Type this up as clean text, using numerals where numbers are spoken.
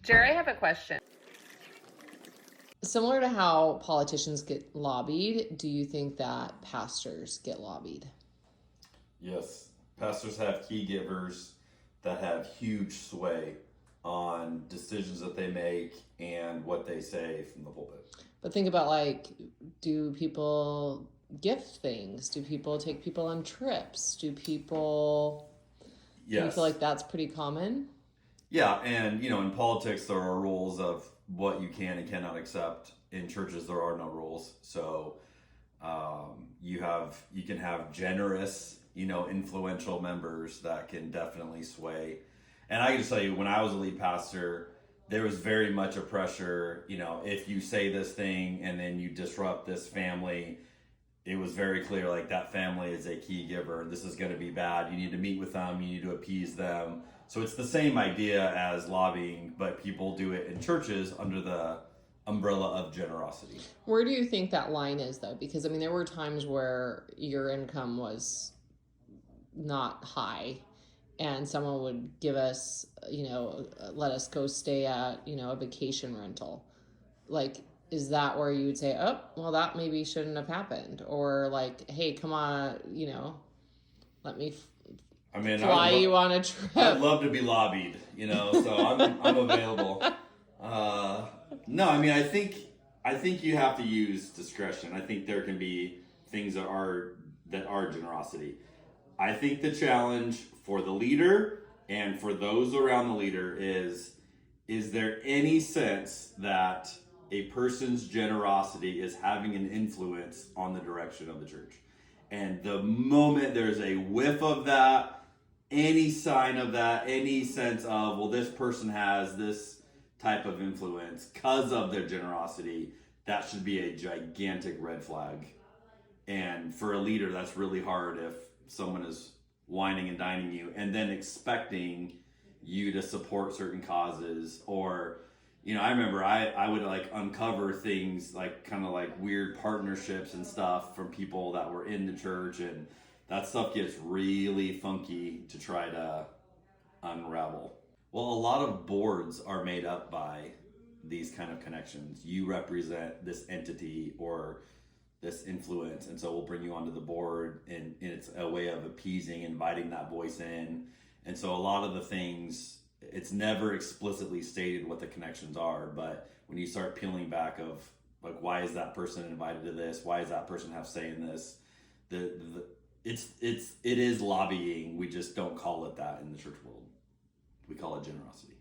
Jerry, I have a question. Similar to how politicians get lobbied, do you think that pastors get lobbied? Yes, pastors have key givers that have huge sway on decisions that they make and what they say from the pulpit. But think about, like, do people gift things? Do people take people on trips? Do you Yes. feel like that's pretty common? Yeah, and in politics there are rules of what you can and cannot accept. In churches there are no rules, so you can have generous, influential members that can definitely sway. And I can just tell you, when I was a lead pastor, there was very much a pressure. If you say this thing and then you disrupt this family, it was very clear, like, that family is a key giver and this is going to be bad. You need to meet with them, you need to appease them. So it's the same idea as lobbying, but people do it in churches under the umbrella of generosity. Where do you think that line is, though? Because, I mean, there were times where your income was not high and someone would give us, let us go stay at, a vacation rental. Like, is that where you would say, oh, well, that maybe shouldn't have happened? Or like, hey, come on, let me fly you on a trip. I'd love to be lobbied, so I'm available. No, I mean, I think you have to use discretion. I think there can be things that are generosity. I think the challenge for the leader and for those around the leader is there any sense that a person's generosity is having an influence on the direction of the church? And the moment there's a whiff of that, any sign of that, any sense of, well, this person has this type of influence because of their generosity, that should be a gigantic red flag. And for a leader, that's really hard if someone is whining and dining you and then expecting you to support certain causes. Or I remember I would like uncover things like kind of like weird partnerships and stuff from people that were in the church, and that stuff gets really funky to try to unravel. Well, a lot of boards are made up by these kind of connections. You represent this entity or this influence, and so we'll bring you onto the board, and it's a way of appeasing, inviting that voice in. And so a lot of the things, it's never explicitly stated what the connections are, but when you start peeling back of, like, why is that person invited to this? Why does that person have say in this? It is lobbying. We just don't call it that in the church world. We call it generosity.